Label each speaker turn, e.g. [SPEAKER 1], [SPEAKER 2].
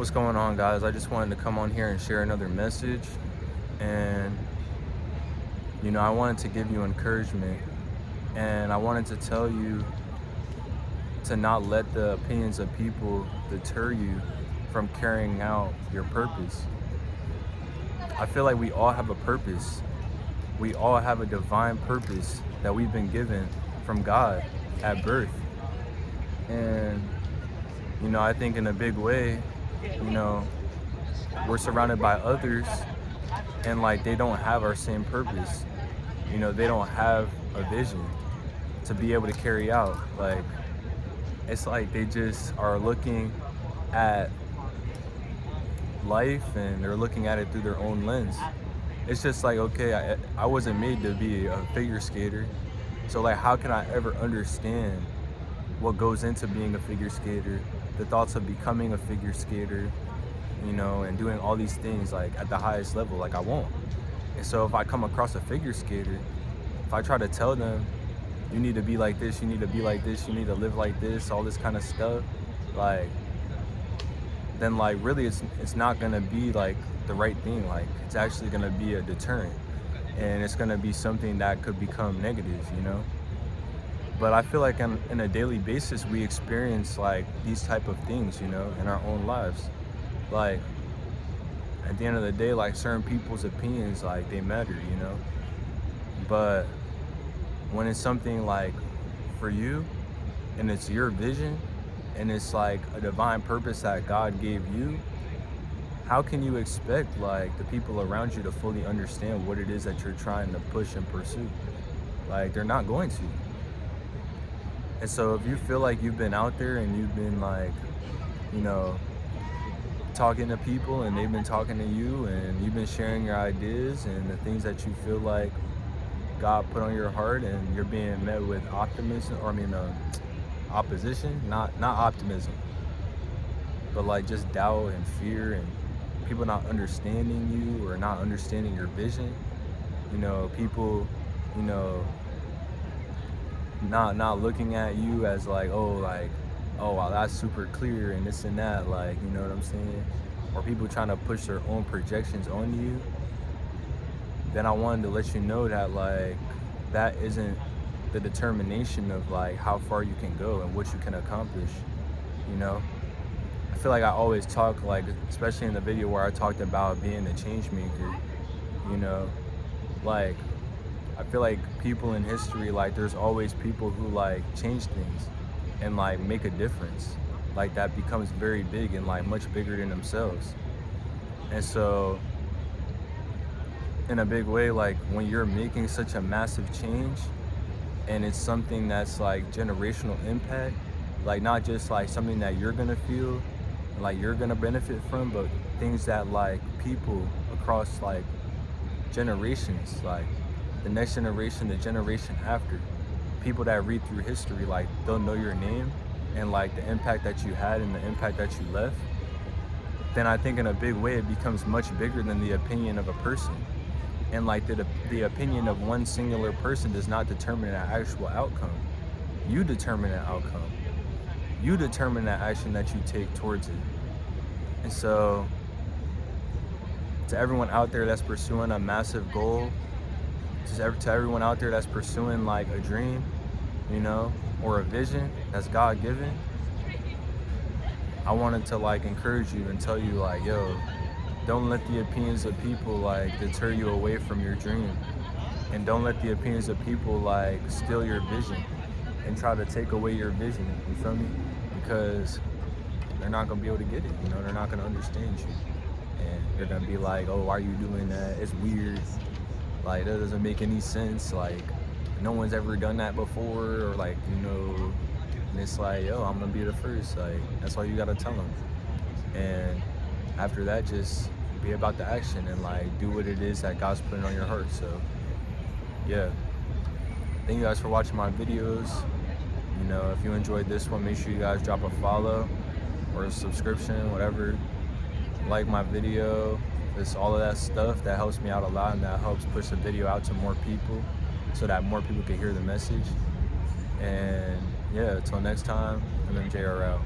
[SPEAKER 1] What's going on, guys? I just wanted to come on here and share another message. And, I wanted to give you encouragement. And I wanted to tell you to not let the opinions of people deter you from carrying out your purpose. I feel like we all have a purpose. We all have a divine purpose that we've been given from God at birth. And, I think in a big way, you know, we're surrounded by others and like they don't have our same purpose. They don't have a vision to be able to carry out. Like, it's like they just are looking at life and they're looking at it through their own lens. It's just like, okay, I wasn't made to be a figure skater. So like, how can I ever understand what goes into being a figure skater, the thoughts of becoming a figure skater, and doing all these things like at the highest level? Like, I won't. And so if I come across a figure skater, if I try to tell them, you need to be like this, you need to be like this, you need to live like this, all this kind of stuff, like, then like really it's not gonna be like the right thing. Like, it's actually gonna be a deterrent, and it's gonna be something that could become negative, But I feel like on a daily basis, we experience like these type of things, in our own lives. Like, at the end of the day, like, certain people's opinions, like, they matter, But when it's something like for you and it's your vision and it's like a divine purpose that God gave you, how can you expect like the people around you to fully understand what it is that you're trying to push and pursue? Like, they're not going to. And so if you feel like you've been out there and you've been like, talking to people and they've been talking to you and you've been sharing your ideas and the things that you feel like God put on your heart, and you're being met with optimism, or opposition, not optimism, but like just doubt and fear and people not understanding you or not understanding your vision, people, not looking at you as like, oh wow, that's super clear and this and that, like, you know what I'm saying? Or people trying to push their own projections on you, then I wanted to let you know that like that isn't the determination of like how far you can go and what you can accomplish. I feel like I always talk, like, especially in the video where I talked about being a change maker, like, I feel like people in history, like, there's always people who like change things and like make a difference, like that becomes very big and like much bigger than themselves. And so in a big way, like, when you're making such a massive change and it's something that's like generational impact, like not just like something that you're gonna feel like you're gonna benefit from, but things that like people across like generations, like the next generation, the generation after, people that read through history, like, they'll know your name and like the impact that you had and the impact that you left, then I think in a big way it becomes much bigger than the opinion of a person. And like the opinion of one singular person does not determine the actual outcome. You determine the outcome. You determine the action that you take towards it. And so to everyone out there that's pursuing a massive goal, to everyone out there that's pursuing like a dream, or a vision that's God given, I wanted to like encourage you and tell you like, yo, don't let the opinions of people like deter you away from your dream. And don't let the opinions of people like steal your vision and try to take away your vision, you feel me? Because they're not gonna be able to get it, they're not gonna understand you. And they're gonna be like, oh, why are you doing that? It's weird. Like, that doesn't make any sense. Like, no one's ever done that before, or like, and it's like, yo, I'm gonna be the first. Like, that's all you gotta tell them. And after that, just be about the action and like do what it is that God's putting on your heart. So yeah, thank you guys for watching my videos. If you enjoyed this one, make sure you guys drop a follow or a subscription, whatever. Like my video. It's all of that stuff that helps me out a lot, and that helps push the video out to more people so that more people can hear the message. And yeah, until next time, I'm MJR out.